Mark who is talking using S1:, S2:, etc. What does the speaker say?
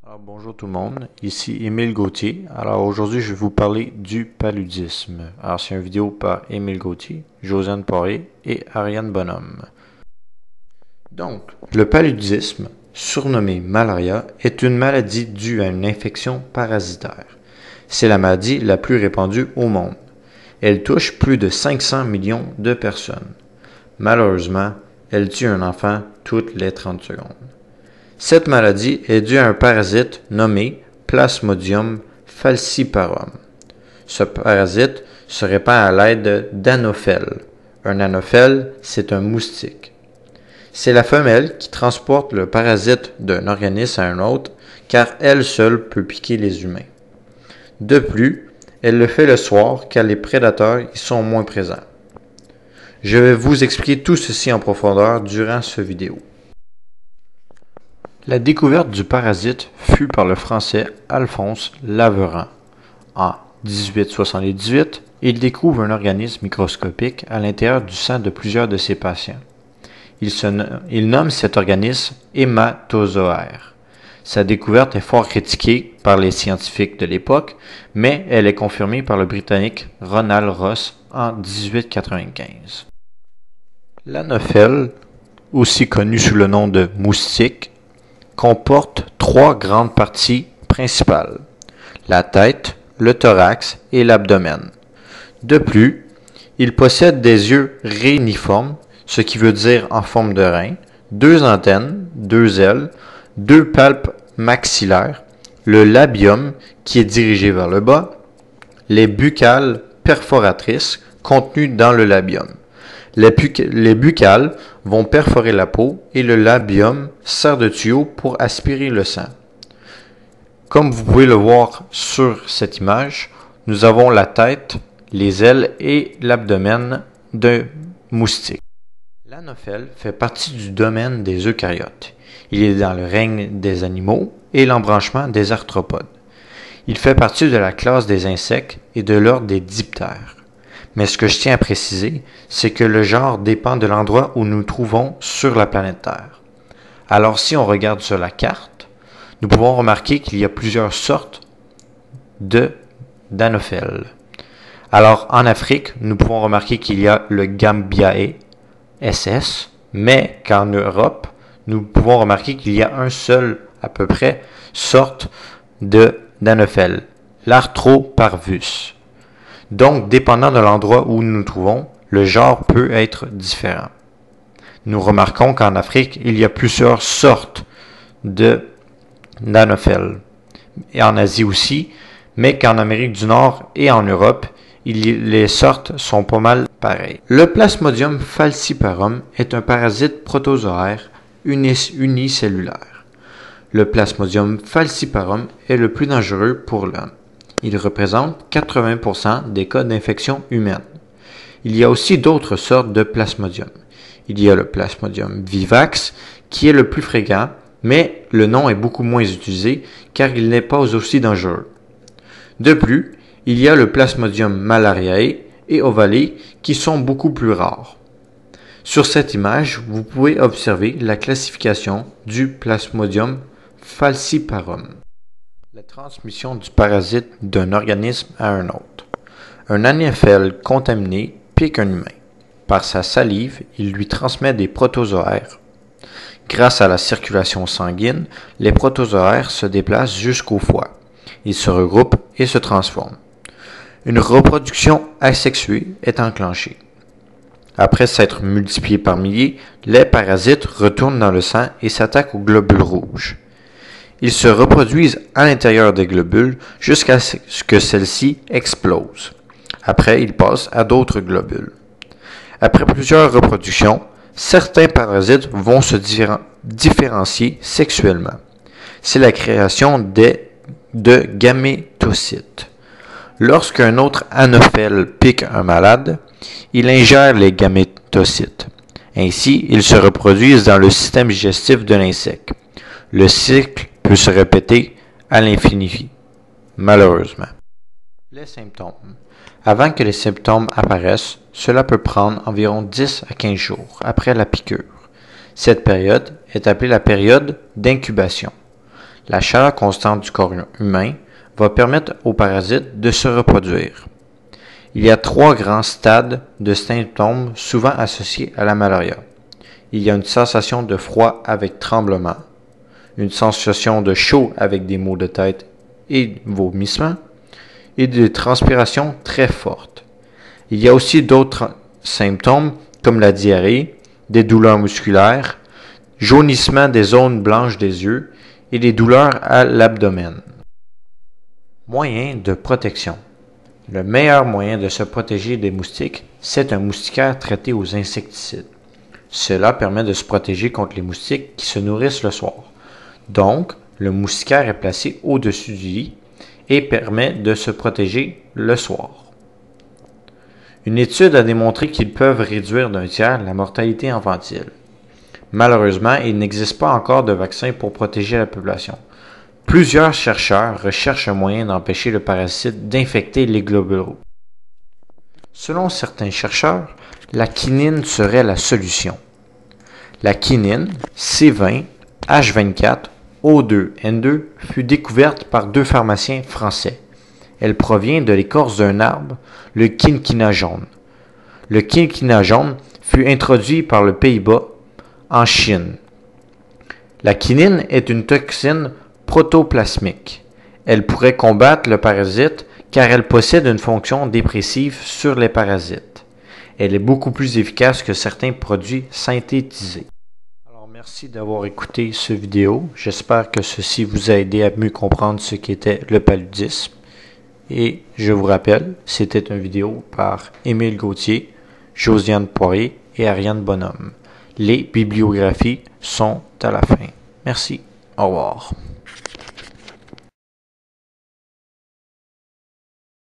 S1: Alors bonjour tout le monde, ici Émile Gauthier. Alors aujourd'hui je vais vous parler du paludisme. Alors c'est une vidéo par Émile Gauthier, Josiane Paré et Ariane Bonhomme. Donc, le paludisme, surnommé malaria, est une maladie due à une infection parasitaire. C'est la maladie la plus répandue au monde. Elle touche plus de 500 millions de personnes. Malheureusement, elle tue un enfant toutes les 30 secondes. Cette maladie est due à un parasite nommé Plasmodium falciparum. Ce parasite se répand à l'aide d'anophèles. Un anophèle, c'est un moustique. C'est la femelle qui transporte le parasite d'un organisme à un autre, car elle seule peut piquer les humains. De plus, elle le fait le soir, car les prédateurs y sont moins présents. Je vais vous expliquer tout ceci en profondeur durant cette vidéo. La découverte du parasite fut par le Français Alphonse Laveran. En 1878, il découvre un organisme microscopique à l'intérieur du sang de plusieurs de ses patients. Il nomme cet organisme hématozoaire. Sa découverte est fort critiquée par les scientifiques de l'époque, mais elle est confirmée par le Britannique Ronald Ross en 1895. L'anophèle, aussi connu sous le nom de moustique, comporte trois grandes parties principales: la tête, le thorax et l'abdomen. De plus, il possède des yeux réniformes, ce qui veut dire en forme de rein, deux antennes, deux ailes, deux palpes maxillaires, le labium qui est dirigé vers le bas, les buccales perforatrices contenues dans le labium. Les buccales vont perforer la peau et le labium sert de tuyau pour aspirer le sang. Comme vous pouvez le voir sur cette image, nous avons la tête, les ailes et l'abdomen d'un moustique. L'anophèle fait partie du domaine des eucaryotes. Il est dans le règne des animaux et l'embranchement des arthropodes. Il fait partie de la classe des insectes et de l'ordre des diptères. Mais ce que je tiens à préciser, c'est que le genre dépend de l'endroit où nous nous trouvons sur la planète Terre. Alors si on regarde sur la carte, nous pouvons remarquer qu'il y a plusieurs sortes d'anophèles. Alors en Afrique, nous pouvons remarquer qu'il y a le Gambiae SS, mais qu'en Europe, nous pouvons remarquer qu'il y a un seul, à peu près, sorte d'anophèle, l'Arthroparvus. Donc, dépendant de l'endroit où nous nous trouvons, le genre peut être différent. Nous remarquons qu'en Afrique, il y a plusieurs sortes d'anophèles, et en Asie aussi, mais qu'en Amérique du Nord et en Europe, les sortes sont pas mal pareilles. Le Plasmodium falciparum est un parasite protozoaire unicellulaire. Le Plasmodium falciparum est le plus dangereux pour l'homme. Il représente 80% des cas d'infection humaine. Il y a aussi d'autres sortes de Plasmodium. Il y a le Plasmodium vivax, qui est le plus fréquent, mais le nom est beaucoup moins utilisé car il n'est pas aussi dangereux. De plus, il y a le Plasmodium malariae et ovale qui sont beaucoup plus rares. Sur cette image, vous pouvez observer la classification du Plasmodium falciparum. La transmission du parasite d'un organisme à un autre. Un anophèle contaminé pique un humain. Par sa salive, il lui transmet des protozoaires. Grâce à la circulation sanguine, les protozoaires se déplacent jusqu'au foie. Ils se regroupent et se transforment. Une reproduction asexuée est enclenchée. Après s'être multipliés par milliers, les parasites retournent dans le sang et s'attaquent aux globules rouges. Ils se reproduisent à l'intérieur des globules jusqu'à ce que celles-ci explosent. Après, ils passent à d'autres globules. Après plusieurs reproductions, certains parasites vont se différencier sexuellement. C'est la création de gamétocytes. Lorsqu'un autre anophèle pique un malade, il ingère les gamétocytes. Ainsi, ils se reproduisent dans le système digestif de l'insecte. Le cycle peut se répéter à l'infini, malheureusement. Les symptômes. Avant que les symptômes apparaissent, cela peut prendre environ 10 à 15 jours après la piqûre. Cette période est appelée la période d'incubation. La chaleur constante du corps humain va permettre aux parasites de se reproduire. Il y a 3 grands stades de symptômes souvent associés à la malaria. Il y a une sensation de froid avec tremblement, une sensation de chaud avec des maux de tête et vomissements, et des transpirations très fortes. Il y a aussi d'autres symptômes comme la diarrhée, des douleurs musculaires, jaunissement des zones blanches des yeux et des douleurs à l'abdomen. Moyens de protection. Le meilleur moyen de se protéger des moustiques, c'est un moustiquaire traité aux insecticides. Cela permet de se protéger contre les moustiques qui se nourrissent le soir. Donc, le moustiquaire est placé au-dessus du lit et permet de se protéger le soir. Une étude a démontré qu'ils peuvent réduire d'un tiers la mortalité infantile. Malheureusement, il n'existe pas encore de vaccin pour protéger la population. Plusieurs chercheurs recherchent un moyen d'empêcher le parasite d'infecter les globules rouges. Selon certains chercheurs, la quinine serait la solution. La quinine, C20, H24, O2N2, fut découverte par 2 pharmaciens français. Elle provient de l'écorce d'un arbre, le quinquina jaune. Le quinquina jaune fut introduit par les Pays-Bas en Chine. La quinine est une toxine protoplasmique. Elle pourrait combattre le parasite car elle possède une fonction dépressive sur les parasites. Elle est beaucoup plus efficace que certains produits synthétisés. Alors merci d'avoir écouté cette vidéo. J'espère que ceci vous a aidé à mieux comprendre ce qu'était le paludisme. Et je vous rappelle, c'était une vidéo par Émile Gauthier, Josiane Poirier et Ariane Bonhomme. Les bibliographies sont à la fin. Merci. Au revoir.